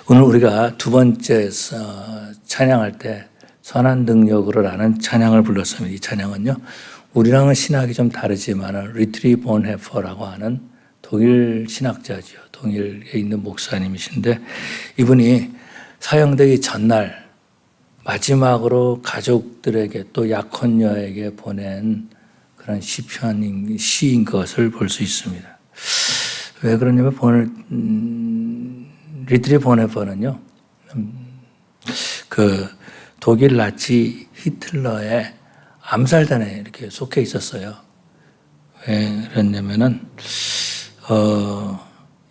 오늘 우리가 두 번째 찬양할 때 선한 능력으로라는 찬양을 불렀습니다. 이 찬양은요, 우리랑은 신학이 좀 다르지만 리트리 본헤퍼라고 하는 독일 신학자죠. 독일에 있는 목사님이신데 이분이 사형되기 전날 마지막으로 가족들에게 또 약혼녀에게 보낸 그런 시인 것을 볼 수 있습니다. 왜 그러냐면 리트리 본헤퍼는요, 그 독일 나치 히틀러의 암살단에 이렇게 속해 있었어요. 왜 그랬냐면은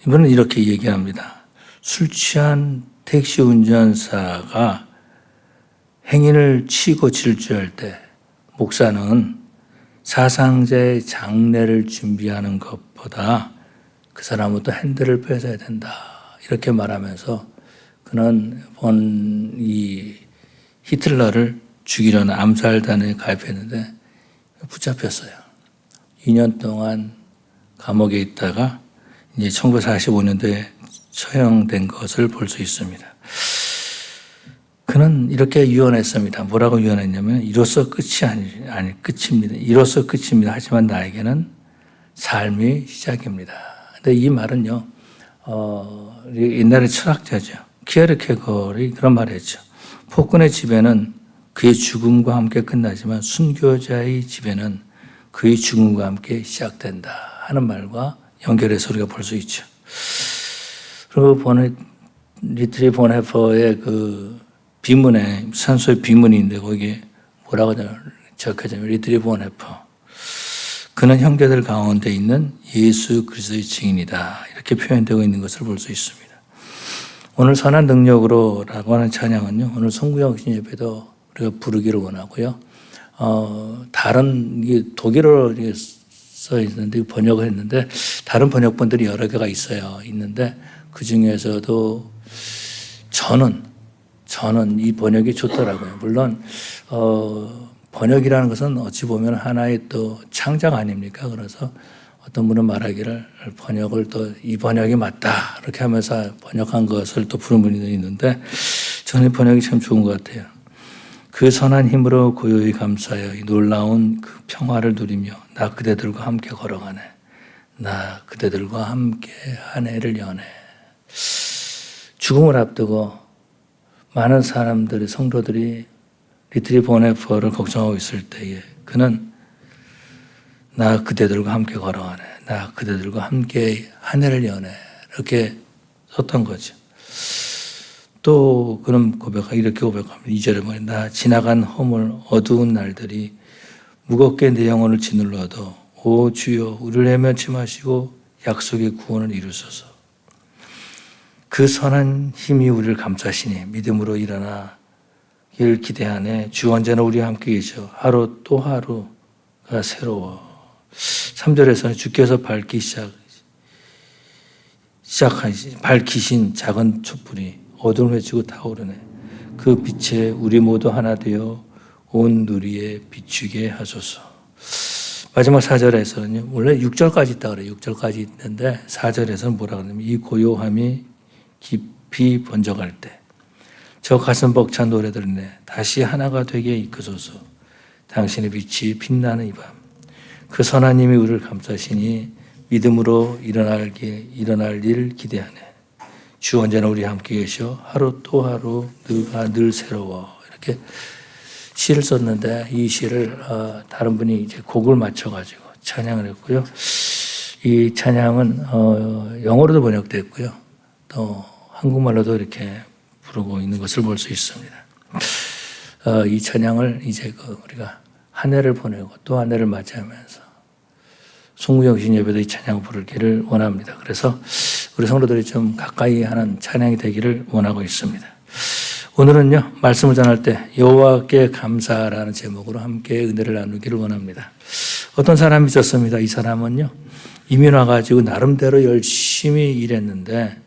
이분은 이렇게 얘기합니다. 술 취한 택시 운전사가 행인을 치고 질주할 때 목사는 사상자의 장례를 준비하는 것보다 그 사람부터 핸들을 뺏어야 된다. 이렇게 말하면서 그는 이 히틀러를 죽이려는 암살단에 가입했는데 붙잡혔어요. 2년 동안 감옥에 있다가 이제 1945년도에 처형된 것을 볼 수 있습니다. 그는 이렇게 유언했습니다. 뭐라고 유언했냐면 이로써 끝이 아니 끝입니다. 이로써 끝입니다. 하지만 나에게는 삶이 시작입니다. 근데 이 말은요, 옛날의 철학자죠. 키에르케고르이 그런 말을 했죠. 폭군의 지배는 그의 죽음과 함께 끝나지만 순교자의 지배는 그의 죽음과 함께 시작된다 하는 말과 연결해서 우리가 볼 수 있죠. 그리고 리트리 본헤퍼의 그 비문에 산소의 비문인데 거기에 뭐라고 적혀져요? 리트리 본헤퍼. 그는 형제들 가운데 있는 예수 그리스도의 증인이다. 이렇게 표현되고 있는 것을 볼 수 있습니다. 오늘 선한 능력으로라고 하는 찬양은요, 오늘 송구영신 예배도 우리가 부르기를 원하고요. 다른 독일어로 써 있는데 번역을 했는데 다른 번역본들이 여러 개가 있는데 그 중에서도 저는 이 번역이 좋더라고요. 물론 번역이라는 것은 어찌 보면 하나의 또 창작 아닙니까? 그래서 어떤 분은 말하기를 번역을 또 이 번역이 맞다 이렇게 하면서 번역한 것을 또 부른 분이 있는데 저는 이 번역이 참 좋은 것 같아요. 그 선한 힘으로 고요히 감사하여 이 놀라운 그 평화를 누리며 나 그대들과 함께 걸어가네. 나 그대들과 함께 한 해를 여네. 죽음을 앞두고 많은 사람들이 성도들이 리트리 본헤퍼를 걱정하고 있을 때에 그는 나 그대들과 함께 걸어가네. 나 그대들과 함께 한 해를 여네. 이렇게 썼던 거죠. 또 그런 이렇게 고백합니다. 2절에 보면 나 지나간 허물 어두운 날들이 무겁게 내 영혼을 짓눌러도 오 주여 우리를 헤매치 마시고 약속의 구원을 이루소서. 그 선한 힘이 우리를 감싸시니 믿음으로 일어나 길 기대하네. 주 언제나 우리와 함께 계셔. 하루 또 하루가 새로워. 3절에서는 주께서 밝히신 작은 촛불이 어둠을 헤치고 타오르네. 그 빛에 우리 모두 하나 되어 온 누리에 비추게 하소서. 마지막 4절에서는요, 원래 6절까지 있다 그래요. 6절까지 있는데 4절에서는 뭐라 그러냐면 이 고요함이 깊이 번져갈 때 저 가슴 벅찬 노래들이네. 다시 하나가 되게 이끄소서. 당신의 빛이 빛나는 이 밤. 그 선한 힘이 우리를 감싸시니 믿음으로 일어날 일 기대하네. 주 언제나 우리 함께 계셔. 하루 또 하루 늘 새로워. 이렇게 시를 썼는데 이 시를 다른 분이 이제 곡을 맞춰가지고 찬양을 했고요. 이 찬양은 영어로도 번역됐고요. 또 한국말로도 이렇게 부르고 있는 것을 볼 수 있습니다. 이 찬양을 이제 우리가 한 해를 보내고 또 한 해를 맞이하면서 송구영신 예배도 이 찬양을 부르기를 원합니다. 그래서 우리 성도들이 좀 가까이 하는 찬양이 되기를 원하고 있습니다. 오늘은요, 말씀을 전할 때 여호와께 감사라는 제목으로 함께 은혜를 나누기를 원합니다. 어떤 사람이 있었습니다. 이 사람은요, 이민 와가지고 나름대로 열심히 일했는데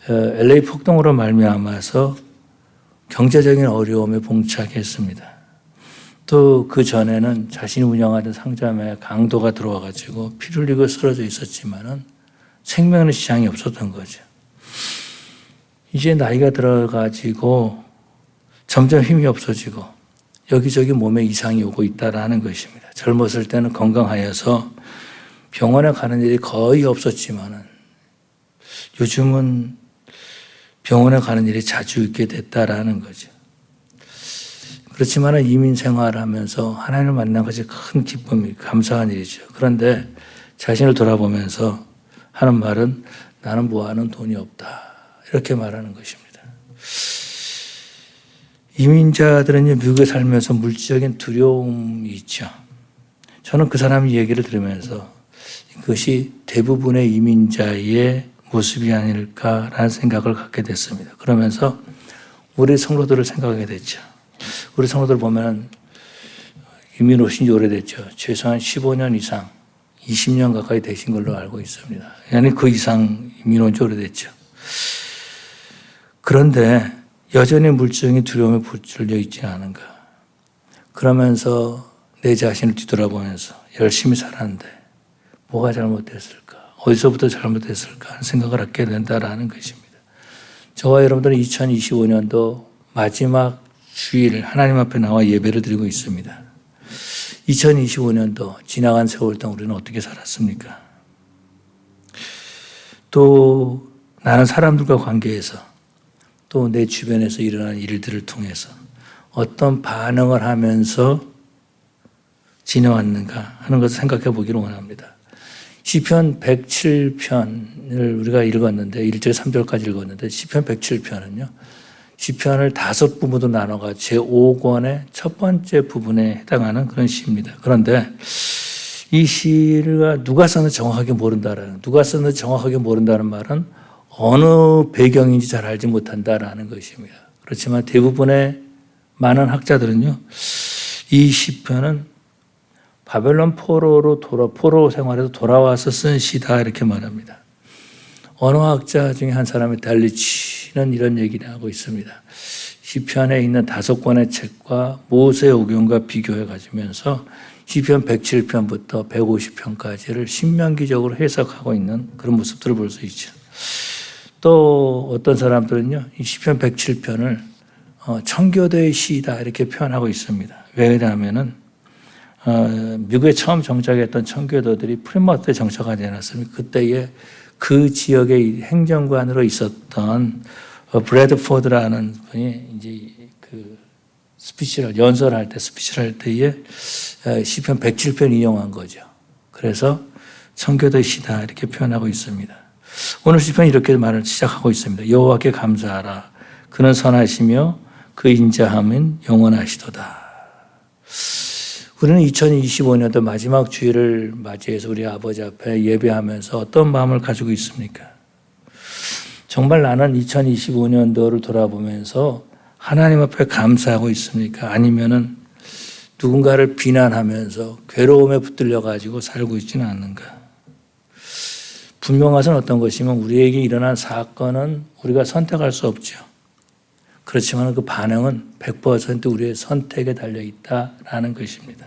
LA 폭동으로 말미암아서 경제적인 어려움에 봉착했습니다. 또 그 전에는 자신이 운영하던 상점에 강도가 들어와가지고 피를 흘리고 쓰러져 있었지만은 생명의 시장이 없었던 거죠. 이제 나이가 들어가지고 점점 힘이 없어지고 여기저기 몸에 이상이 오고 있다라는 것입니다. 젊었을 때는 건강하여서 병원에 가는 일이 거의 없었지만은 요즘은 병원에 가는 일이 자주 있게 됐다라는 거죠. 그렇지만 이민 생활하면서 하나님을 만난 것이 큰 기쁨이 감사한 일이죠. 그런데 자신을 돌아보면서 하는 말은 나는 모아는 돈이 없다. 이렇게 말하는 것입니다. 이민자들은 미국에 살면서 물질적인 두려움이 있죠. 저는 그 사람 얘기를 들으면서 그것이 대부분의 이민자의 모습이 아닐까라는 생각을 갖게 됐습니다. 그러면서 우리 성도들을 생각하게 됐죠. 우리 성도들 보면 이민 오신 지 오래됐죠. 최소한 15년 이상, 20년 가까이 되신 걸로 알고 있습니다. yani 그 이상 이민 온 지 오래됐죠. 그런데 여전히 물질적인 두려움에 붙들려 있지는 않은가. 그러면서 내 자신을 뒤돌아보면서 열심히 살았는데 뭐가 잘못됐을까? 어디서부터 잘못됐을까? 하는 생각을 갖게 된다라는 것입니다. 저와 여러분들은 2025년도 마지막 주일 하나님 앞에 나와 예배를 드리고 있습니다. 2025년도 지나간 세월 동안 우리는 어떻게 살았습니까? 또 나는 사람들과 관계에서 또 내 주변에서 일어나는 일들을 통해서 어떤 반응을 하면서 지내왔는가 하는 것을 생각해 보기를 원합니다. 시편 107편을 우리가 읽었는데 1절 3절까지 읽었는데 시편 107편은요. 시편을 5부분으로 나눠가 제5권의 첫 번째 부분에 해당하는 그런 시입니다. 그런데 이 시가 누가 썼는지 정확하게 모른다는 말은 어느 배경인지 잘 알지 못한다라는 것입니다. 그렇지만 대부분의 많은 학자들은요. 이 시편은 바벨론 포로 생활에서 돌아와서 쓴 시다 이렇게 말합니다. 언어학자 중에 한 사람이 달리치는 이런 얘기를 하고 있습니다. 시편에 있는 5권의 책과 모세오경과 비교해 가지면서 시편 107편부터 150편까지를 신명기적으로 해석하고 있는 그런 모습들을 볼 수 있죠. 또 어떤 사람들은요, 이 시편 107편을 청교도의 시이다 이렇게 표현하고 있습니다. 왜냐하면은 미국에 처음 정착했던 청교도들이 프리머스에 정착하지 않았습니까? 그때에 그 지역의 행정관으로 있었던 브래드포드라는 분이 이제 그 스피치를 할 때에 시편 107편 인용한 거죠. 그래서 청교도의 시다 이렇게 표현하고 있습니다. 오늘 시편이 이렇게 말을 시작하고 있습니다. 여호와께 감사하라. 그는 선하시며 그 인자함은 영원하시도다. 우리는 2025년도 마지막 주일을 맞이해서 우리 아버지 앞에 예배하면서 어떤 마음을 가지고 있습니까? 정말 나는 2025년도를 돌아보면서 하나님 앞에 감사하고 있습니까? 아니면은 누군가를 비난하면서 괴로움에 붙들려 가지고 살고 있지는 않는가? 분명한 것은 어떤 것이면 우리에게 일어난 사건은 우리가 선택할 수 없죠. 그렇지만 그 반응은 100% 우리의 선택에 달려있다라는 것입니다.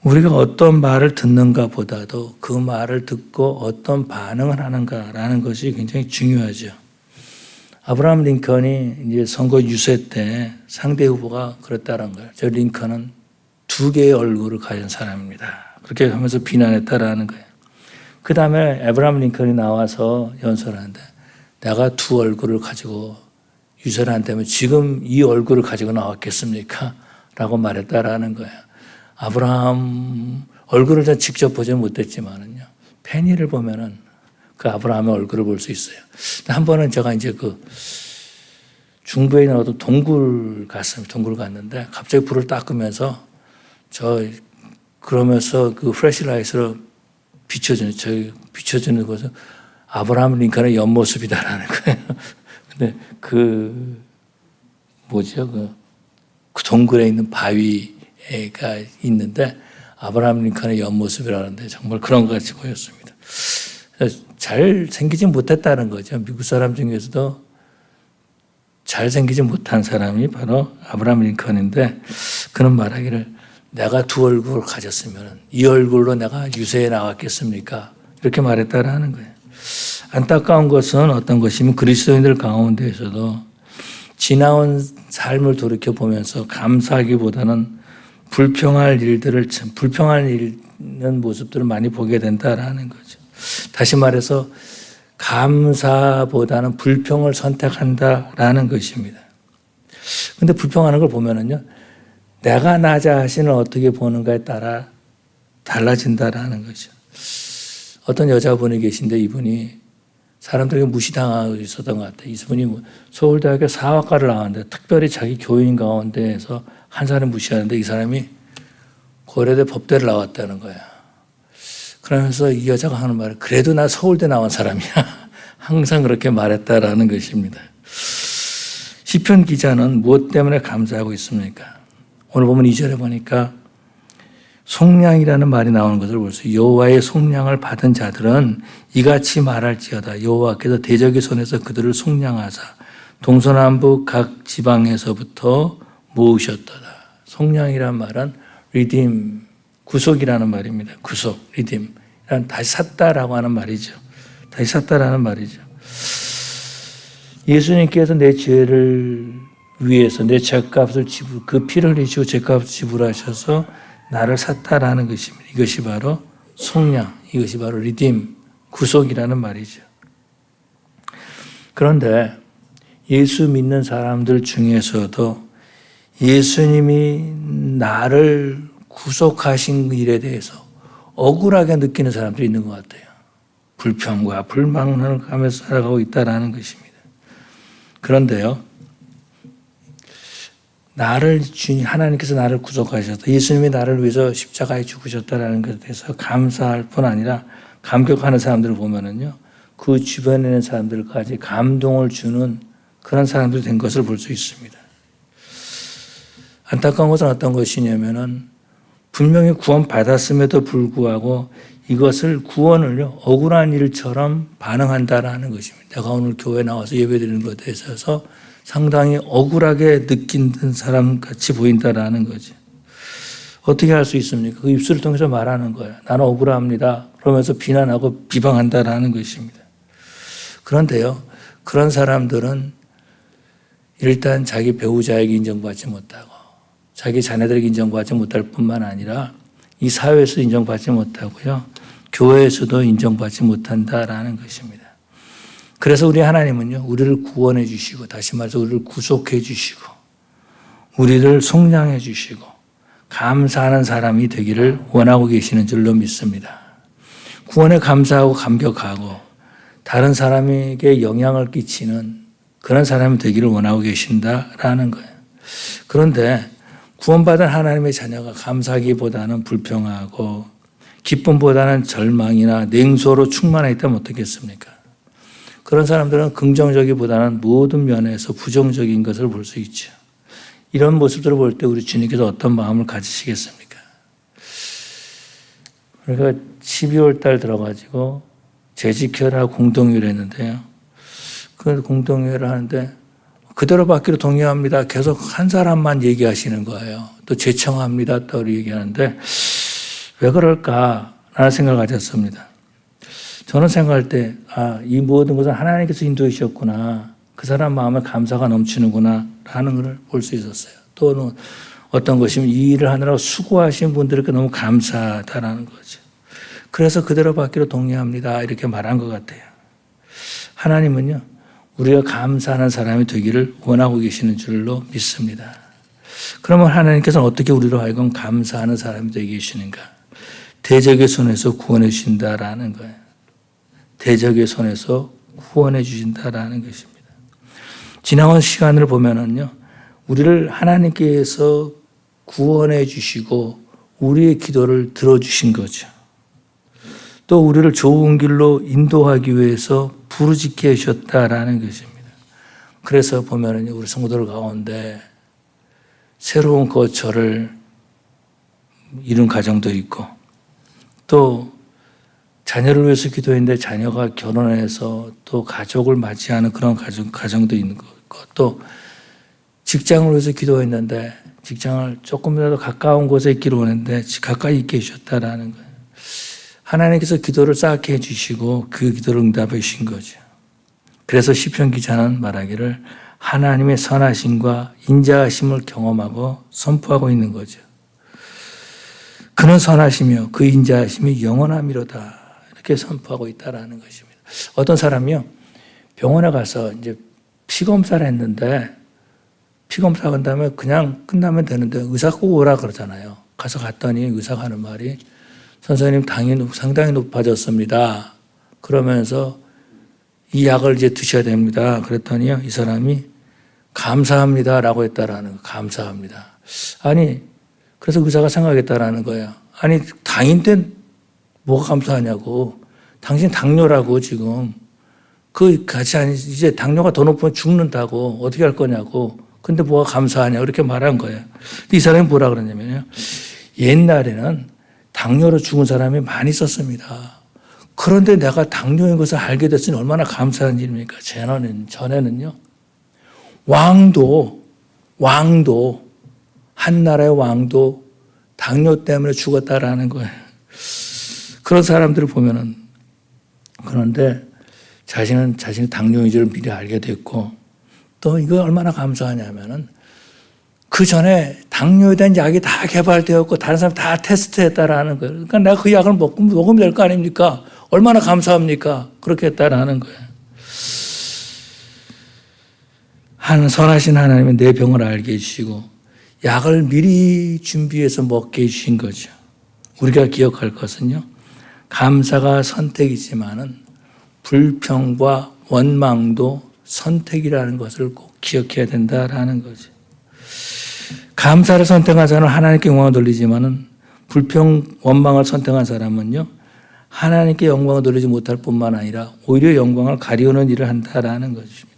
우리가 어떤 말을 듣는가 보다도 그 말을 듣고 어떤 반응을 하는가라는 것이 굉장히 중요하죠. 아브라함 링컨이 이제 선거 유세 때 상대 후보가 그랬다는 거예요. 저 링컨은 2개의 얼굴을 가진 사람입니다. 그렇게 하면서 비난했다라는 거예요. 그 다음에 아브라함 링컨이 나와서 연설하는데 내가 2 얼굴을 가지고 유세를 한다면 지금 이 얼굴을 가지고 나왔겠습니까? 라고 말했다라는 거예요. 아브라함 얼굴을 전 직접 보지 못했지만은요. 페니를 보면은 그 아브라함의 얼굴을 볼 수 있어요. 한 번은 제가 이제 그 중부에 있는 어떤 동굴 갔는데 갑자기 불을 딱 끄면서 그러면서 그 플래시라이트로 비춰주는 것은 아브라함 링컨의 옆모습이다라는 거예요. 근데 그 동굴에 있는 바위가 있는데 아브라함 링컨의 옆모습이라는데 정말 그런 것 같이 보였습니다. 잘 생기지 못했다는 거죠. 미국 사람 중에서도 잘 생기지 못한 사람이 바로 아브라함 링컨인데 그는 말하기를 내가 2 얼굴을 가졌으면 이 얼굴로 내가 유세에 나왔겠습니까? 이렇게 말했다라는 거예요. 안타까운 것은 어떤 것이면 그리스도인들 가운데에서도 지나온 삶을 돌이켜보면서 감사하기보다는 불평할 있는 모습들을 많이 보게 된다라는 거죠. 다시 말해서 감사보다는 불평을 선택한다라는 것입니다. 근데 불평하는 걸 보면은요, 내가 나 자신을 어떻게 보는가에 따라 달라진다라는 거죠. 어떤 여자분이 계신데 이분이 사람들에게 무시당하고 있었던 것 같아요. 이분이 서울대학교 사학과를 나왔는데 특별히 자기 교인 가운데에서 한 사람을 무시하는데 이 사람이 고려대 법대를 나왔다는 거야. 그러면서 이 여자가 하는 말은 그래도 나 서울대 나온 사람이야. 항상 그렇게 말했다라는 것입니다. 시편 기자는 무엇 때문에 감사하고 있습니까? 오늘 보면 2절에 보니까 속량이라는 말이 나오는 것을 볼 수 있어요. 여호와의 속량을 받은 자들은 이같이 말할지어다. 여호와께서 대적의 손에서 그들을 속량하사 동서남북 각 지방에서부터 모으셨도다. 속량이란 말은 redeem, 구속이라는 말입니다. 구속, redeem. 다시 샀다라고 하는 말이죠. 다시 샀다라는 말이죠. 예수님께서 내 죄를 위해서 내 죄값을 그 피를 흘리시고 죄값을 지불하셔서 나를 샀다라는 것입니다. 이것이 바로 속량, 이것이 바로 리딤, 구속이라는 말이죠. 그런데 예수 믿는 사람들 중에서도 예수님이 나를 구속하신 일에 대해서 억울하게 느끼는 사람들이 있는 것 같아요. 불평과 불만을 하면서 살아가고 있다는 것입니다. 그런데요, 하나님께서 나를 구속하셨다. 예수님이 나를 위해서 십자가에 죽으셨다는 것에 대해서 감사할 뿐 아니라 감격하는 사람들을 보면은요, 그 주변에 있는 사람들까지 감동을 주는 그런 사람들이 된 것을 볼 수 있습니다. 안타까운 것은 어떤 것이냐면은 분명히 구원받았음에도 불구하고 이것을 구원을요, 억울한 일처럼 반응한다라는 것입니다. 내가 오늘 교회 나와서 예배드리는 것에 있어서 상당히 억울하게 느낀 사람 같이 보인다라는 거죠. 어떻게 할 수 있습니까? 그 입술을 통해서 말하는 거예요. 나는 억울합니다. 그러면서 비난하고 비방한다라는 것입니다. 그런데요, 그런 사람들은 일단 자기 배우자에게 인정받지 못하고 자기 자녀들에게 인정받지 못할 뿐만 아니라 이 사회에서 인정받지 못하고요, 교회에서도 인정받지 못한다라는 것입니다. 그래서 우리 하나님은요, 우리를 구원해 주시고, 다시 말해서 우리를 구속해 주시고, 우리를 속량해 주시고, 감사하는 사람이 되기를 원하고 계시는 줄로 믿습니다. 구원에 감사하고 감격하고, 다른 사람에게 영향을 끼치는 그런 사람이 되기를 원하고 계신다라는 거예요. 그런데 구원받은 하나님의 자녀가 감사하기보다는 불평하고, 기쁨보다는 절망이나 냉소로 충만해 있다면 어떻겠습니까? 그런 사람들은 긍정적이보다는 모든 면에서 부정적인 것을 볼 수 있죠. 이런 모습들을 볼 때 우리 주님께서 어떤 마음을 가지시겠습니까? 그러니까 12월 달 들어가지고 재직혈하고 공동회를 했는데요. 그 공동회를 하는데 그대로 받기로 동의합니다. 계속 한 사람만 얘기하시는 거예요. 또 제청합니다. 또 얘기하는데 왜 그럴까라는 생각을 가졌습니다. 저는 생각할 때, 이 모든 것은 하나님께서 인도해 주셨구나. 그 사람 마음에 감사가 넘치는구나. 라는 것을 볼 수 있었어요. 또는 어떤 것이면 이 일을 하느라고 수고하신 분들에게 너무 감사하다라는 거죠. 그래서 그대로 받기로 동의합니다. 이렇게 말한 것 같아요. 하나님은요, 우리가 감사하는 사람이 되기를 원하고 계시는 줄로 믿습니다. 그러면 하나님께서는 어떻게 우리로 하여금 감사하는 사람이 되게 계시는가? 대적의 손에서 구원해 주신다라는 거예요. 대적의 손에서 구원해 주신다라는 것입니다. 지나온 시간을 보면은요, 우리를 하나님께서 구원해 주시고 우리의 기도를 들어주신 거죠. 또 우리를 좋은 길로 인도하기 위해서 부르짖게 하셨다라는 것입니다. 그래서 보면은요, 우리 성도들 가운데 새로운 거처를 이룬 가정도 있고, 또 자녀를 위해서 기도했는데 자녀가 결혼해서 또 가족을 맞이하는 그런 가정도 있는 거고, 또 직장을 위해서 기도했는데 직장을 조금이라도 가까운 곳에 있기를 원했는데 가까이 있게 해주셨다라는 거예요. 하나님께서 기도를 쌓게 해주시고 그 기도를 응답해 주신 거죠. 그래서 시편 기자는 말하기를 하나님의 선하심과 인자하심을 경험하고 선포하고 있는 거죠. 그는 선하시며 그 인자하심이 영원함이로다. 이렇게 선포하고 있다라는 것입니다. 어떤 사람이요, 병원에 가서 이제 피검사를 했는데, 피검사 한 다음에 그냥 끝나면 되는데 의사가 꼭 오라 그러잖아요. 가서 갔더니 의사가 하는 말이 선생님 당이 상당히 높아졌습니다. 그러면서 이 약을 이제 드셔야 됩니다. 그랬더니요, 이 사람이 감사합니다라고 했다라는 거. 감사합니다. 아니, 그래서 의사가 생각했다라는 거예요. 아니, 당인데 뭐가 감사하냐고. 당신 당뇨라고 지금. 그 같이 이제 당뇨가 더 높으면 죽는다고. 어떻게 할 거냐고. 근데 뭐가 감사하냐. 그렇게 말한 거예요. 근데 이 사람이 뭐라 그러냐면요. 옛날에는 당뇨로 죽은 사람이 많이 있었습니다. 그런데 내가 당뇨인 것을 알게 됐으니 얼마나 감사한 일입니까? 전에는요. 왕도, 한 나라의 왕도 당뇨 때문에 죽었다라는 거예요. 그런 사람들을 보면은, 그런데 자신이 당뇨인지를 미리 알게 됐고, 또 이거 얼마나 감사하냐면은, 그 전에 당뇨에 대한 약이 다 개발되었고, 다른 사람 다 테스트했다라는 거예요. 그러니까 내가 그 약을 먹으면 될 거 아닙니까? 얼마나 감사합니까? 그렇게 했다라는 거예요. 선하신 하나님은 내 병을 알게 해주시고 약을 미리 준비해서 먹게 해주신 거죠. 우리가 기억할 것은요, 감사가 선택이지만은 불평과 원망도 선택이라는 것을 꼭 기억해야 된다라는 거죠. 감사를 선택한 사람은 하나님께 영광을 돌리지만은 불평, 원망을 선택한 사람은요, 하나님께 영광을 돌리지 못할 뿐만 아니라 오히려 영광을 가리우는 일을 한다라는 것입니다.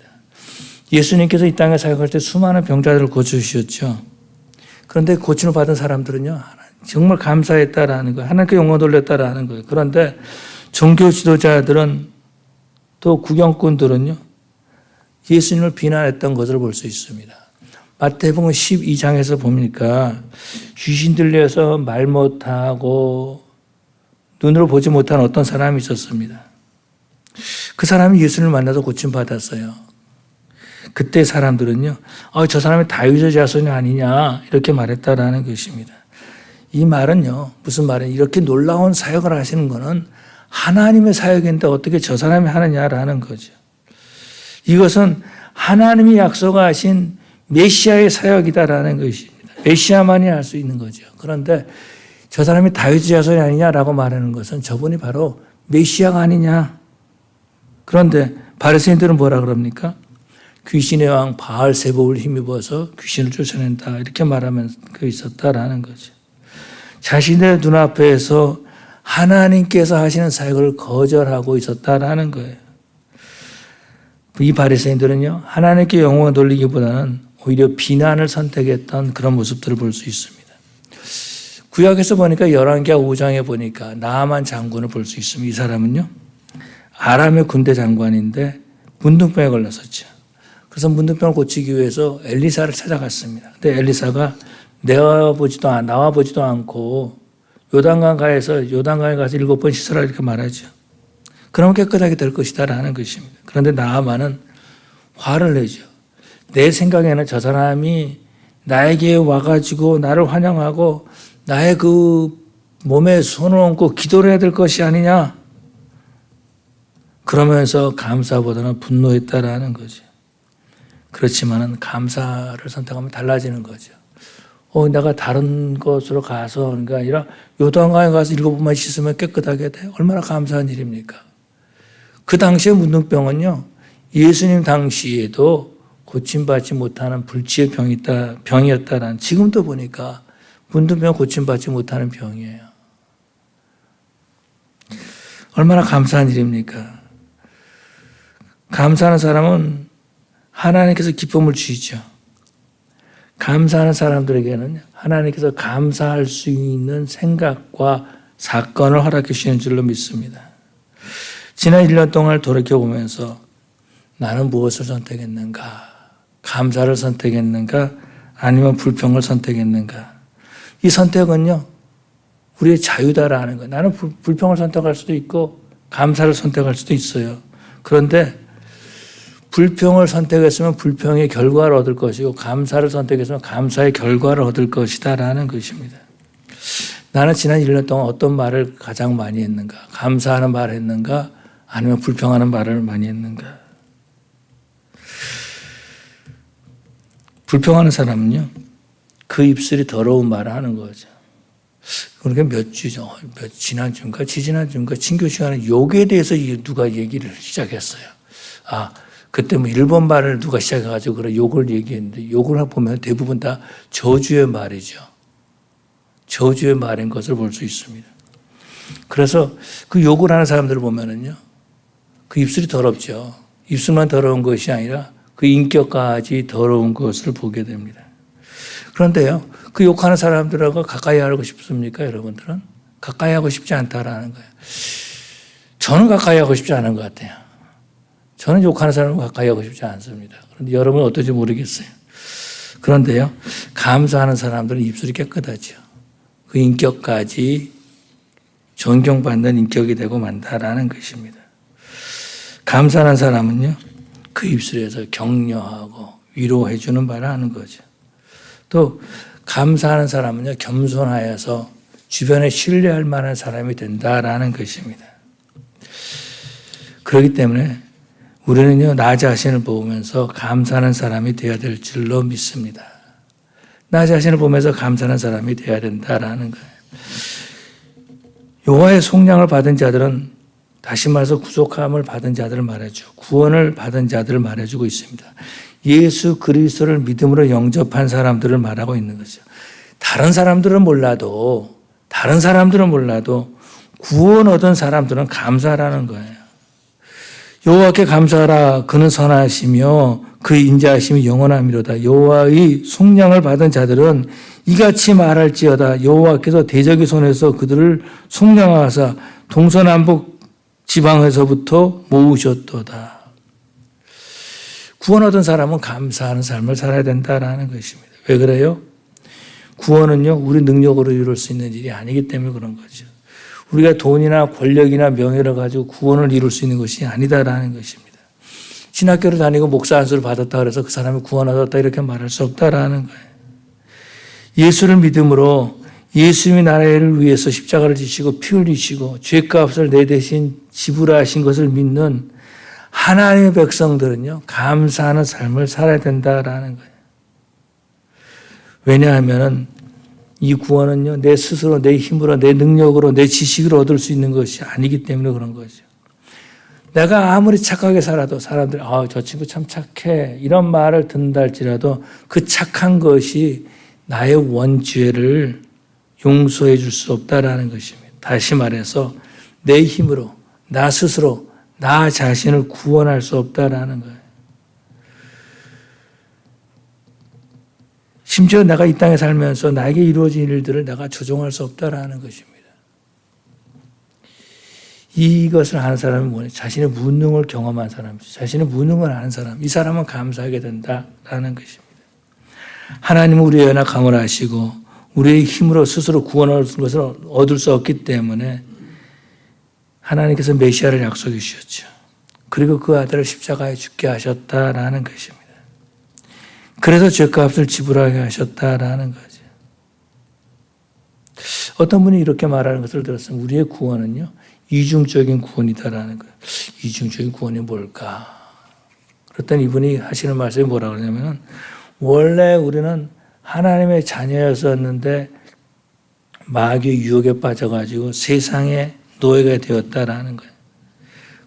예수님께서 이 땅에 사역할 때 수많은 병자들을 고쳐주셨죠. 그런데 고침을 받은 사람들은요, 정말 감사했다라는 거예요. 하나님께 영광을 돌렸다라는 거예요. 그런데 종교 지도자들은 또 구경꾼들은요, 예수님을 비난했던 것을 볼 수 있습니다. 마태복음 12장에서 보니까 귀신 들려서 말 못하고 눈으로 보지 못한 어떤 사람이 있었습니다. 그 사람이 예수님을 만나서 고침받았어요. 그때 사람들은요, 저 사람이 다윗의 자손이 아니냐 이렇게 말했다라는 것입니다. 이 말은요, 무슨 말이냐, 이렇게 놀라운 사역을 하시는 것은 하나님의 사역인데 어떻게 저 사람이 하느냐라는 거죠. 이것은 하나님이 약속하신 메시아의 사역이다라는 것입니다. 메시아만이 할 수 있는 거죠. 그런데 저 사람이 다윗의 자손이 아니냐라고 말하는 것은 저분이 바로 메시아가 아니냐. 그런데 바리새인들은 뭐라 그럽니까? 귀신의 왕 바알세복을 힘입어서 귀신을 쫓아낸다 이렇게 말하면 있었다라는 거죠. 자신의 눈앞에서 하나님께서 하시는 사역을 거절하고 있었다라는 거예요. 이 바리새인들은요, 하나님께 영광을 돌리기보다는 오히려 비난을 선택했던 그런 모습들을 볼 수 있습니다. 구약에서 보니까 열왕기하 5장에 보니까 나아만 장군을 볼 수 있습니다. 이 사람은요, 아람의 군대 장관인데 문둥병에 걸렸었죠. 그래서 문둥병을 고치기 위해서 엘리사를 찾아갔습니다. 근데 엘리사가 나와보지도 않고 요단강에 가서 7번 씻으라 이렇게 말하죠. 그러면 깨끗하게 될 것이다라는 것입니다. 그런데 나아만은 화를 내죠. 내 생각에는 저 사람이 나에게 와가지고 나를 환영하고 나의 그 몸에 손을 얹고 기도를 해야 될 것이 아니냐. 그러면서 감사보다는 분노했다라는 거죠. 그렇지만은 감사를 선택하면 달라지는 거죠. 내가 다른 곳으로 가서 그러니까 아니라 요단강에 가서 7번만 씻으면 깨끗하게 돼. 얼마나 감사한 일입니까? 그 당시에 문둥병은요, 예수님 당시에도 고침받지 못하는 불치의 병이었다라는, 지금도 보니까 문둥병 고침받지 못하는 병이에요. 얼마나 감사한 일입니까? 감사하는 사람은 하나님께서 기쁨을 주시죠. 감사하는 사람들에게는 하나님께서 감사할 수 있는 생각과 사건을 허락해 주시는 줄로 믿습니다. 지난 1년 동안 돌이켜보면서 나는 무엇을 선택했는가? 감사를 선택했는가? 아니면 불평을 선택했는가? 이 선택은요, 우리의 자유다라는 거예요. 나는 불평을 선택할 수도 있고 감사를 선택할 수도 있어요. 그런데 불평을 선택했으면 불평의 결과를 얻을 것이고 감사를 선택했으면 감사의 결과를 얻을 것이다라는 것입니다. 나는 지난 1년 동안 어떤 말을 가장 많이 했는가? 감사하는 말을 했는가? 아니면 불평하는 말을 많이 했는가? 불평하는 사람은요, 그 입술이 더러운 말을 하는 거죠. 그러니까 몇 주죠. 지난주인가 지지난주인가 친교 시간에 욕에 대해서 누가 얘기를 시작했어요. 그때 뭐 일본 말을 누가 시작해가지고 그래 욕을 얘기했는데 욕을 보면 대부분 다 저주의 말이죠. 저주의 말인 것을 볼 수 있습니다. 그래서 그 욕을 하는 사람들을 보면은요, 그 입술이 더럽죠. 입술만 더러운 것이 아니라 그 인격까지 더러운 것을 보게 됩니다. 그런데요, 그 욕하는 사람들하고 가까이 하고 싶습니까, 여러분들은? 가까이 하고 싶지 않다라는 거예요. 저는 가까이 하고 싶지 않은 것 같아요. 저는 욕하는 사람을 가까이 하고 싶지 않습니다. 그런데 여러분은 어떨지 모르겠어요. 그런데요, 감사하는 사람들은 입술이 깨끗하죠. 그 인격까지 존경받는 인격이 되고 만다라는 것입니다. 감사하는 사람은요, 그 입술에서 격려하고 위로해 주는 말을 하는 거죠. 또 감사하는 사람은요, 겸손하여서 주변에 신뢰할 만한 사람이 된다라는 것입니다. 그렇기 때문에 우리는요, 나 자신을 보면서 감사하는 사람이 되어야 될 줄로 믿습니다. 나 자신을 보면서 감사하는 사람이 되어야 된다라는 거예요. 여호와의 속량을 받은 자들은, 다시 말해서 구속함을 받은 자들을 말해주고 구원을 받은 자들을 말해주고 있습니다. 예수 그리스도를 믿음으로 영접한 사람들을 말하고 있는 거죠. 다른 사람들은 몰라도 구원 얻은 사람들은 감사하라는 거예요. 여호와께 감사하라. 그는 선하시며 그의 인자하심이 영원하미로다. 여호와의 속량을 받은 자들은 이같이 말할지어다. 여호와께서 대적의 손에서 그들을 속량하사 동서남북 지방에서부터 모으셨도다. 구원 얻은 사람은 감사하는 삶을 살아야 된다라는 것입니다. 왜 그래요? 구원은요, 우리 능력으로 이룰 수 있는 일이 아니기 때문에 그런 거죠. 우리가 돈이나 권력이나 명예를 가지고 구원을 이룰 수 있는 것이 아니다라는 것입니다. 신학교를 다니고 목사 안수를 받았다 그래서 그 사람이 구원 얻었다 이렇게 말할 수 없다라는 거예요. 예수를 믿음으로 예수님이 나라를 위해서 십자가를 지시고 피 흘리시고 죄값을 내 대신 지불하신 것을 믿는 하나님의 백성들은요, 감사하는 삶을 살아야 된다라는 거예요. 왜냐하면 이 구원은요, 내 스스로, 내 힘으로, 내 능력으로, 내 지식으로 얻을 수 있는 것이 아니기 때문에 그런 거죠. 내가 아무리 착하게 살아도 사람들이 저 친구 참 착해 이런 말을 듣는다 할지라도 그 착한 것이 나의 원죄를 용서해 줄 수 없다라는 것입니다. 다시 말해서 내 힘으로, 나 스스로, 나 자신을 구원할 수 없다라는 거예요. 심지어 내가 이 땅에 살면서 나에게 이루어진 일들을 내가 조종할 수 없다라는 것입니다. 이것을 아는 사람은 뭐냐? 자신의 무능을 경험한 사람이죠. 자신의 무능을 아는 사람. 이 사람은 감사하게 된다라는 것입니다. 하나님은 우리의 연약함을 아시고 우리의 힘으로 스스로 구원할 것을 얻을 수 없기 때문에 하나님께서 메시아를 약속해 주셨죠. 그리고 그 아들을 십자가에 죽게 하셨다라는 것입니다. 그래서 죄값을 지불하게 하셨다라는 거죠. 어떤 분이 이렇게 말하는 것을 들었으면 우리의 구원은요, 이중적인 구원이다라는 거예요. 이중적인 구원이 뭘까? 그랬더니 이분이 하시는 말씀이 뭐라고 그러냐면, 원래 우리는 하나님의 자녀였었는데 마귀의 유혹에 빠져가지고 세상의 노예가 되었다라는 거예요.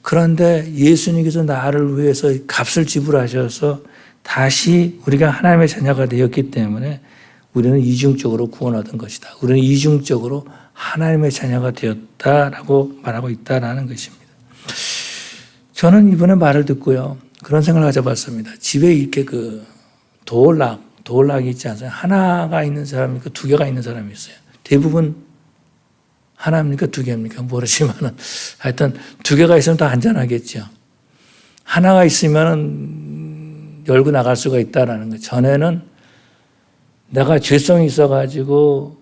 그런데 예수님께서 나를 위해서 값을 지불하셔서 다시 우리가 하나님의 자녀가 되었기 때문에 우리는 이중적으로 구원 얻은 것이다. 우리는 이중적으로 하나님의 자녀가 되었다라고 말하고 있다라는 것입니다. 저는 이분의 말을 듣고요, 그런 생각을 가져봤습니다. 집에 이렇게 도어락이 있지 않아요? 하나가 있는 사람이 있고 두 개가 있는 사람이 있어요. 대부분 하나입니까? 두 개입니까? 모르지만은 하여튼 두 개가 있으면 더 안전하겠죠. 하나가 있으면은 열고 나갈 수가 있다라는 거예요. 전에는 내가 죄성이 있어가지고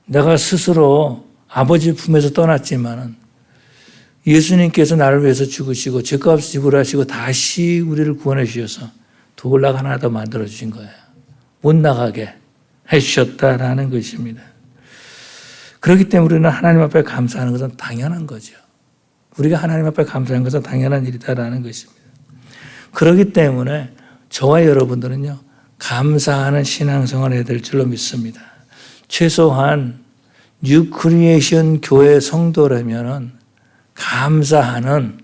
내가 스스로 아버지 품에서 떠났지만은 예수님께서 나를 위해서 죽으시고 죄값 지불하시고 다시 우리를 구원해 주셔서 도굴락 하나 더 만들어 주신 거예요. 못 나가게 해 주셨다라는 것입니다. 그렇기 때문에 우리는 하나님 앞에 감사하는 것은 당연한 거죠. 우리가 하나님 앞에 감사하는 것은 당연한 일이다라는 것입니다. 그렇기 때문에 저와 여러분들은요, 감사하는 신앙생활을 해야 될 줄로 믿습니다. 최소한 뉴 크리에이션 교회 성도라면은 감사하는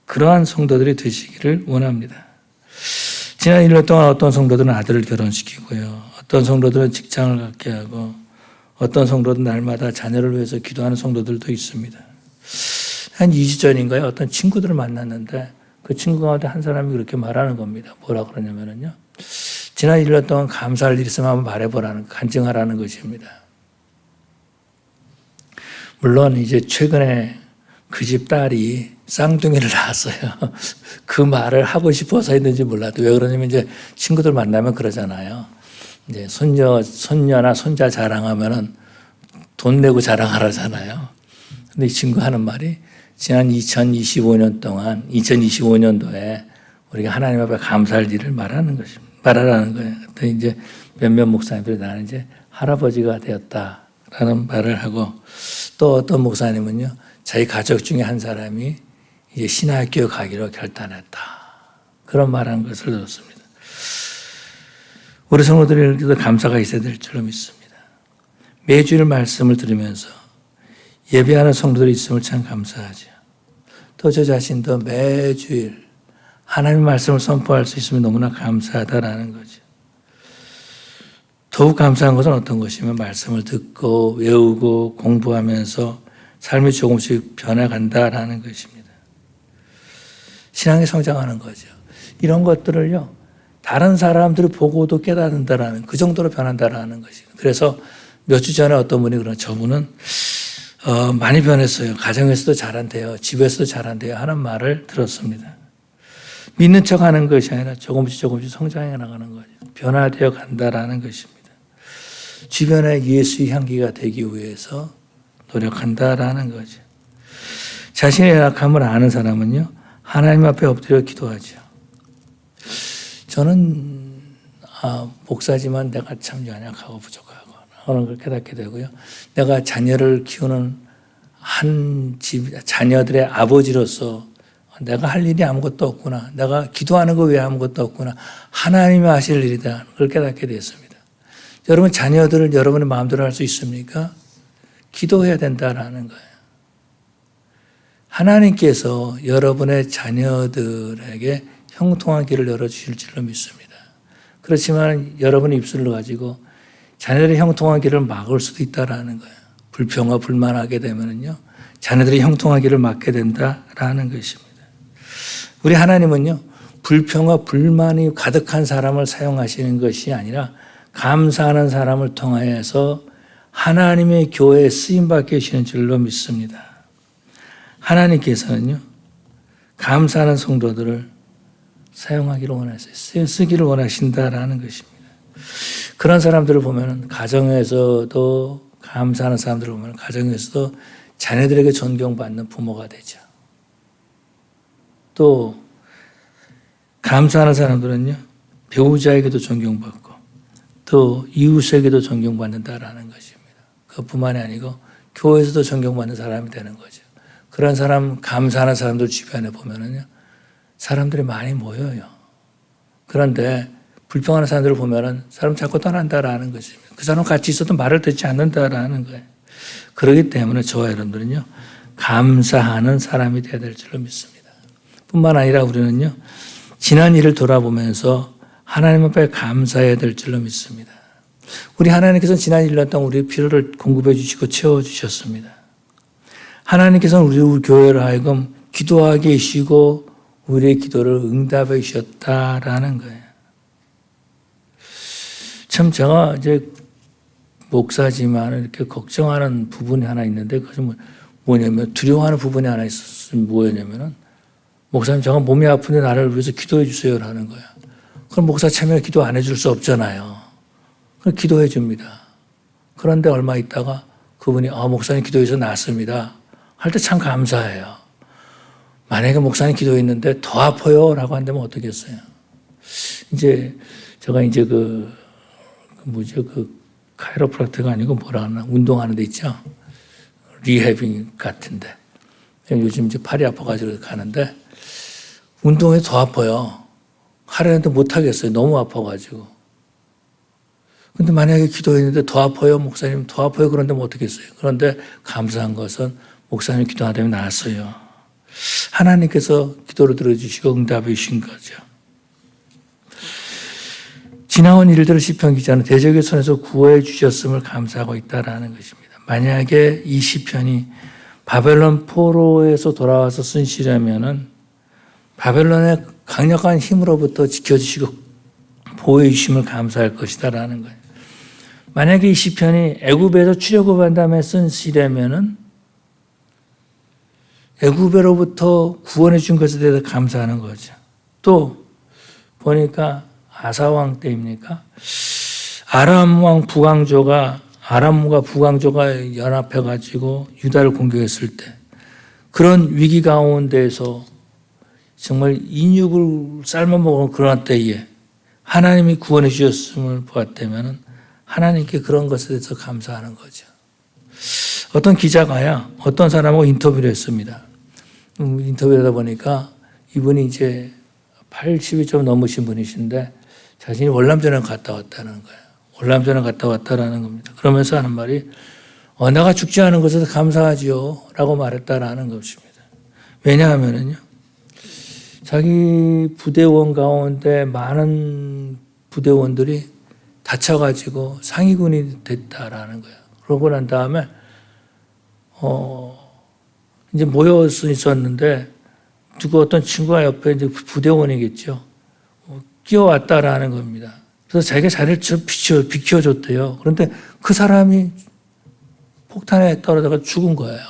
그러한 성도들이 되시기를 원합니다. 지난 1년 동안 어떤 성도들은 아들을 결혼시키고요, 어떤 성도들은 직장을 갖게 하고, 어떤 성도들은 날마다 자녀를 위해서 기도하는 성도들도 있습니다. 한 2주 전인가요? 어떤 친구들을 만났는데 그 친구 가운데 한 사람이 그렇게 말하는 겁니다. 뭐라 그러냐면요, 지난 1년 동안 감사할 일 있으면 한번 말해보라는, 간증하라는 것입니다. 물론 이제 최근에 그 집 딸이 쌍둥이를 낳았어요. 그 말을 하고 싶어서 했는지 몰라도, 왜 그러냐면 이제 친구들 만나면 그러잖아요. 이제 손녀나 손자 자랑하면은 돈 내고 자랑하라잖아요. 근데 이 친구 하는 말이 지난 2025년 동안, 2025년도에 우리가 하나님 앞에 감사할 일을 말하라는 거예요. 그때 이제 몇몇 목사님들이 나는 이제 할아버지가 되었다라는 말을 하고, 또 어떤 목사님은요, 자기 가족 중에 한 사람이 이제 신학교 가기로 결단했다, 그런 말한 것을 들었습니다. 우리 성도들에게도 감사가 있어야 될 줄로 믿습니다. 매주일 말씀을 들으면서 예배하는 성도들이 있음을 참 감사하죠. 또 저 자신도 매주일 하나님의 말씀을 선포할 수 있으면 너무나 감사하다라는 거죠. 더욱 감사한 것은 어떤 것이면 말씀을 듣고 외우고 공부하면서 삶이 조금씩 변해간다라는 것입니다. 신앙이 성장하는 거죠. 이런 것들을요, 다른 사람들이 보고도 깨닫는다라는, 그 정도로 변한다라는 것이에요. 그래서 몇 주 전에 어떤 분이 저분은 많이 변했어요. 가정에서도 잘한대요, 집에서도 잘한대요 하는 말을 들었습니다. 믿는 척 하는 것이 아니라 조금씩 성장해 나가는 거죠. 변화되어 간다라는 것입니다. 주변에 예수의 향기가 되기 위해서 노력한다라는 거죠. 자신의 약함을 아는 사람은요, 하나님 앞에 엎드려 기도하죠. 저는 목사지만 내가 참 연약하고 부족하고 하는 걸 깨닫게 되고요, 내가 자녀를 키우는 한 집 자녀들의 아버지로서 내가 할 일이 아무것도 없구나, 내가 기도하는 거 외에 아무것도 없구나, 하나님이 하실 일이다, 그걸 깨닫게 됐습니다. 여러분 자녀들을 여러분의 마음대로 할 수 있습니까? 기도해야 된다라는 거예요. 하나님께서 여러분의 자녀들에게 형통한 길을 열어주실 줄로 믿습니다. 그렇지만 여러분의 입술을 가지고 자녀들의 형통한 길을 막을 수도 있다라는 거예요. 불평과 불만하게 되면요, 자녀들이 형통한 길을 막게 된다라는 것입니다. 우리 하나님은요, 불평과 불만이 가득한 사람을 사용하시는 것이 아니라 감사하는 사람을 통하여서 하나님의 교회에 쓰임받게 하시는 줄로 믿습니다. 하나님께서는요, 감사하는 성도들을 사용하기를 원하세요. 쓰기를 원하신다라는 것입니다. 그런 사람들을 보면, 가정에서도 감사하는 사람들을 보면 가정에서도 자녀들에게 존경받는 부모가 되죠. 또 감사하는 사람들은요, 배우자에게도 존경받고 또 이웃에게도 존경받는다라는 것입니다. 그뿐만이 아니고 교회에서도 존경받는 사람이 되는 거죠. 그런 사람, 감사하는 사람들 주변에 보면은요, 사람들이 많이 모여요. 그런데 불평하는 사람들을 보면은 사람 자꾸 떠난다라는 것입니다. 그 사람 같이 있어도 말을 듣지 않는다라는 거예요. 그렇기 때문에 저와 여러분들은요, 감사하는 사람이 되어야 될 줄로 믿습니다. 뿐만 아니라 우리는요, 지난 일을 돌아보면서 하나님 앞에 감사해야 될 줄로 믿습니다. 우리 하나님께서는 지난 1년 동안 우리의 필요를 공급해 주시고 채워주셨습니다. 하나님께서는 우리 교회를 하여금 기도하게 하시고 우리의 기도를 응답해 주셨다라는 거예요. 참 제가 이제 목사지만 이렇게 걱정하는 부분이 하나 있는데, 그것은 뭐냐면, 두려워하는 부분이 하나 있었으면 뭐였냐면은, 목사님 제가 몸이 아픈데 나를 위해서 기도해 주세요라는 거예요. 그럼 목사 참여 기도 안 해줄 수 없잖아요. 그럼 기도해 줍니다. 그런데 얼마 있다가 그분이 목사님 기도해서 낫습니다 할 때 참 감사해요. 만약에 목사님 기도했는데 더 아파요 라고 한다면 어떻겠어요? 이제 제가 이제 그 카이로프락터가 아니고 뭐라 하나 운동하는 데 있죠. 리해빙 같은데 요즘 이제 팔이 아파가지고 가는데 운동에 더 아파요. 하려는데 못 하겠어요. 너무 아파가지고. 근데 만약에 기도했는데 더 아파요, 목사님 더 아파요. 그런데 뭐 어떻겠어요? 그런데 감사한 것은 목사님 기도하다면 나았어요. 하나님께서 기도를 들어주시고 응답해 주신 거죠. 지나온 일들을 시편 기자는 대적의 손에서 구해 주셨음을 감사하고 있다라는 것입니다. 만약에 이 시편이 바벨론 포로에서 돌아와서 쓴 시라면은 바벨론의 강력한 힘으로부터 지켜주시고 보호해 주심을 감사할 것이다라는 거예요. 만약에 이 시편이 애굽에서 출애굽한 다음에 쓴 시라면은 애굽으로부터 구원해 준 것에 대해서 감사하는 거죠. 또 보니까 아사왕 때입니까? 아람과 북왕조가 연합해 가지고 유다를 공격했을 때 그런 위기 가운데에서 정말 인육을 삶아 먹은 그런 때에 하나님이 구원해 주셨음을 보았다면 하나님께 그런 것에 대해서 감사하는 거죠. 어떤 기자가요, 어떤 사람하고 인터뷰를 했습니다. 인터뷰를 하다 보니까 이분이 이제 80이 좀 넘으신 분이신데 자신이 월남전에 갔다 왔다는 거예요. 월남전에 갔다 왔다라는 겁니다. 그러면서 하는 말이 내가 죽지 않은 것에 감사하지요 라고 말했다라는 것입니다. 왜냐하면요, 자기 부대원 가운데 많은 부대원들이 다쳐가지고 상위군이 됐다라는 거예요. 그러고 난 다음에 이제 모여서 있었는데 누구 어떤 친구가 옆에 이제 부대원이겠죠. 끼어왔다라는 겁니다. 그래서 자기가 자리를 비켜줬대요. 그런데 그 사람이 폭탄에 떨어져서 죽은 거예요.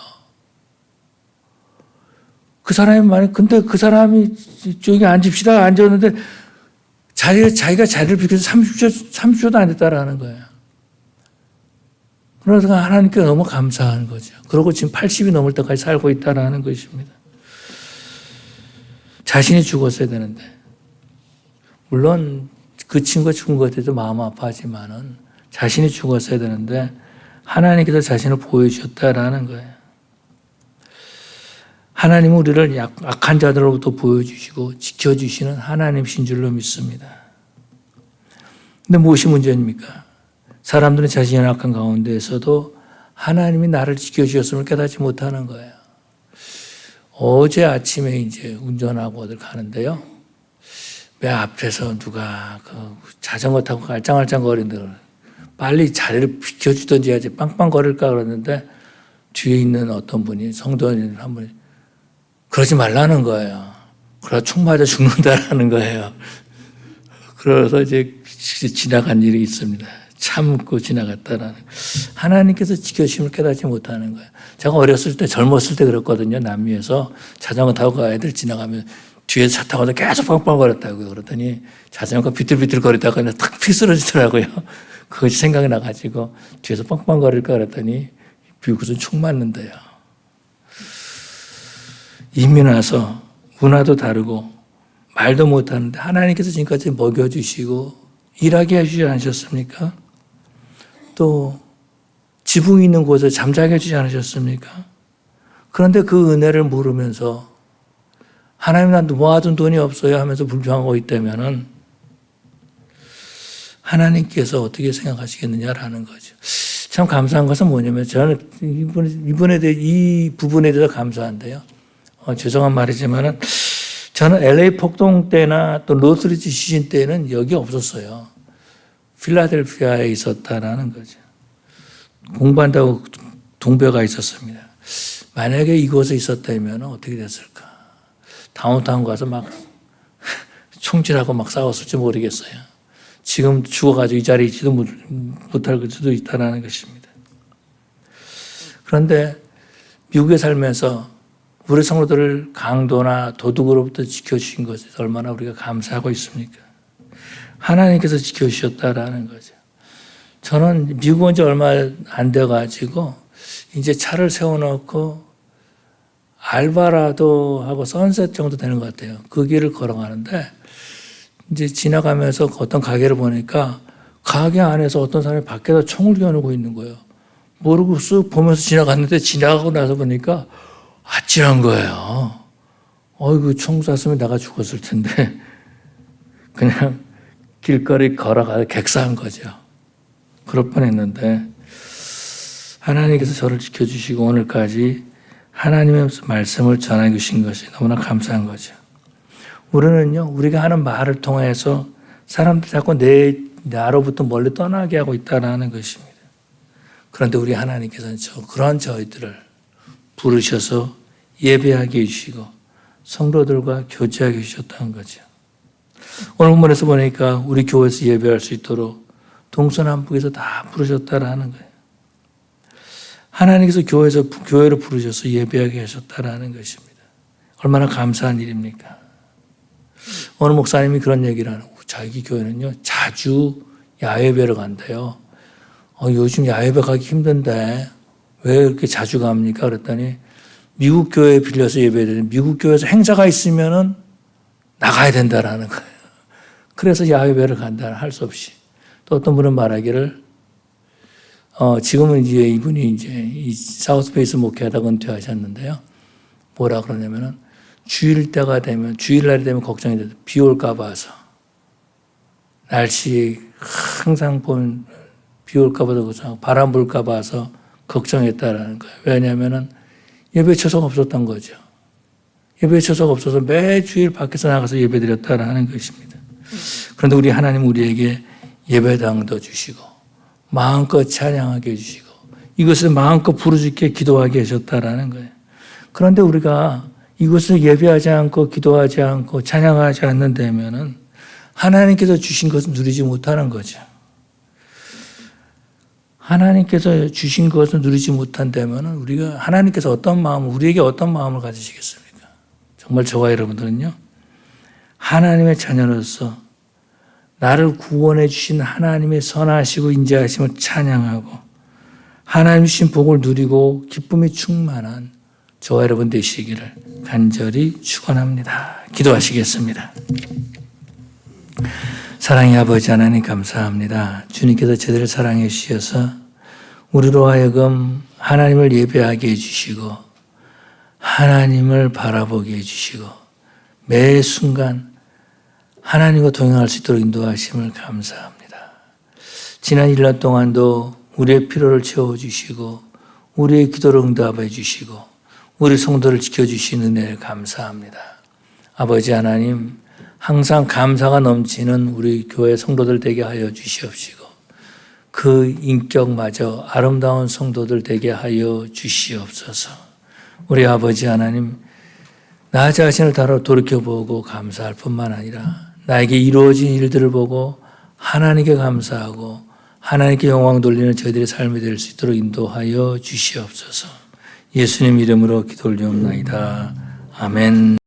그 사람이 근데 그 사람이 저기 앉읍시다 앉았는데 자기가 자리를 비켜서 30초도 안 됐다라는 거예요. 그래서 하나님께 너무 감사한 거죠. 그리고 지금 80이 넘을 때까지 살고 있다라는 것입니다. 자신이 죽었어야 되는데, 물론 그 친구가 죽은 것에 대해서 마음 아파하지만은 자신이 죽었어야 되는데 하나님께서 자신을 보여주셨다라는 거예요. 하나님은 우리를 악한 자들로부터 보여주시고 지켜주시는 하나님이신 줄로 믿습니다. 근데 무엇이 문제입니까? 사람들은 자신의 악한 가운데에서도 하나님이 나를 지켜주셨음을 깨닫지 못하는 거예요. 어제 아침에 이제 운전하고 어딜 가는데요. 내 앞에서 누가 자전거 타고 알짱알짱 거리는데 빨리 자리를 비켜주든지 해야지 빵빵거릴까 그러는데 뒤에 있는 어떤 분이 성도인 한 분이 그러지 말라는 거예요. 그러다 총 맞아 죽는다라는 거예요. 그래서 이제 지나간 일이 있습니다. 참고 지나갔다라는. 하나님께서 지켜주심을 깨닫지 못하는 거예요. 제가 어렸을 때, 젊었을 때 그랬거든요. 남미에서 자전거 타고 애들 지나가면 뒤에서 차 타고 계속 빵빵거렸다고요. 그랬더니 자전거 비틀비틀 거리다가 그냥 탁 피쓰러지더라고요. 그것이 생각이 나가지고 뒤에서 빵빵거릴까 그랬더니 미국에서는 총 맞는데요. 이미 나서 문화도 다르고 말도 못하는데 하나님께서 지금까지 먹여주시고 일하게 해주지 않으셨습니까? 또 지붕 있는 곳에 잠자게 해주지 않으셨습니까? 그런데 그 은혜를 모르면서 하나님 난 모아둔 돈이 없어요 하면서 불평하고 있다면은 하나님께서 어떻게 생각하시겠느냐라는 거죠. 참 감사한 것은 뭐냐면 저는 이 부분에 대해서 감사한데요. 죄송한 말이지만은 저는 LA 폭동 때나 또 로스리지 지진 때는 여기 없었어요. 필라델피아에 있었다라는 거죠. 공부한다고 동배가 있었습니다. 만약에 이곳에 있었다면 어떻게 됐을까? 다운타운 가서 막 총질하고 막 싸웠을지 모르겠어요. 지금 죽어가지고 이 자리에 있지도 못할 수도 있다는 것입니다. 그런데 미국에 살면서 우리 성도들을 강도나 도둑으로부터 지켜주신 것에 얼마나 우리가 감사하고 있습니까? 하나님께서 지켜주셨다라는 거죠. 저는 미국 온 지 얼마 안 돼가지고 이제 차를 세워놓고 알바라도 하고 선셋 정도 되는 것 같아요. 그 길을 걸어가는데 이제 지나가면서 어떤 가게를 보니까 가게 안에서 어떤 사람이 밖에다 총을 겨누고 있는 거예요. 모르고 쓱 보면서 지나갔는데 지나가고 나서 보니까 아찔한 거예요. 어이구, 총 쐈으면 내가 죽었을 텐데 그냥 길거리 걸어가서 객사한 거죠. 그럴 뻔했는데 하나님께서 저를 지켜주시고 오늘까지 하나님의 말씀을 전해 주신 것이 너무나 감사한 거죠. 우리는요, 우리가 하는 말을 통해서 사람들이 자꾸 나로부터 멀리 떠나게 하고 있다는 것입니다. 그런데 우리 하나님께서는 그런 저희들을 부르셔서 예배하게 해주시고 성도들과 교제하게 해주셨다는 거죠. 오늘 본문에서 보니까 우리 교회에서 예배할 수 있도록 동서남북에서 다 부르셨다라는 거예요. 하나님께서 교회로 부르셔서 예배하게 하셨다라는 것입니다. 얼마나 감사한 일입니까? 어느 목사님이 그런 얘기를 하는 거예요. 자기 교회는요, 자주 야외배를 간대요. 요즘 야외배 가기 힘든데 왜 이렇게 자주 갑니까? 그랬더니 미국 교회에 빌려서 예배드리는 미국 교회에서 행사가 있으면은 나가야 된다라는 거예요. 그래서 야외배를 간다, 할 수 없이. 또 어떤 분은 말하기를 지금은 이제 이분이 이제 이 사우스페이스 목회하다가 은퇴하셨는데요. 뭐라 그러냐면은 주일날이 되면 걱정이 돼요. 비 올까 봐서. 날씨 항상 보면 비 올까 봐서 바람 불까 봐서 걱정했다라는 거예요. 왜냐면은 예배 처소가 없었던 거죠. 예배 처소가 없어서 매주일 밖에서 나가서 예배 드렸다라는 것입니다. 그런데 우리 하나님 우리에게 예배당도 주시고 마음껏 찬양하게 해주시고 이것을 마음껏 부르짖게 기도하게 하셨다라는 거예요. 그런데 우리가 이것을 예배하지 않고 기도하지 않고 찬양하지 않는다면은 하나님께서 주신 것을 누리지 못하는 거죠. 하나님께서 주신 것을 누리지 못한다면은 우리가 하나님께서 우리에게 어떤 마음을 가지시겠습니까? 정말 저와 여러분들은요, 하나님의 자녀로서 나를 구원해 주신 하나님의 선하시고 인자하심을 찬양하고 하나님 주신 복을 누리고 기쁨이 충만한 저와 여러분 되시기를 간절히 축원합니다. 기도하시겠습니다. 사랑의 아버지 하나님 감사합니다. 주님께서 저희들을 사랑해 주셔서 우리로 하여금 하나님을 예배하게 해주시고 하나님을 바라보게 해주시고 매 순간 하나님과 동행할 수 있도록 인도하심을 감사합니다. 지난 1년 동안도 우리의 필요를 채워주시고 우리의 기도를 응답해 주시고 우리 성도를 지켜주신 은혜를 감사합니다. 아버지 하나님, 항상 감사가 넘치는 우리 교회 성도들 되게 하여 주시옵시고 그 인격마저 아름다운 성도들 되게 하여 주시옵소서. 우리 아버지 하나님, 나 자신을 돌이켜보고 감사할 뿐만 아니라 나에게 이루어진 일들을 보고 하나님께 감사하고 하나님께 영광 돌리는 저희들의 삶이 될 수 있도록 인도하여 주시옵소서. 예수님 이름으로 기도 올리옵나이다. 아멘.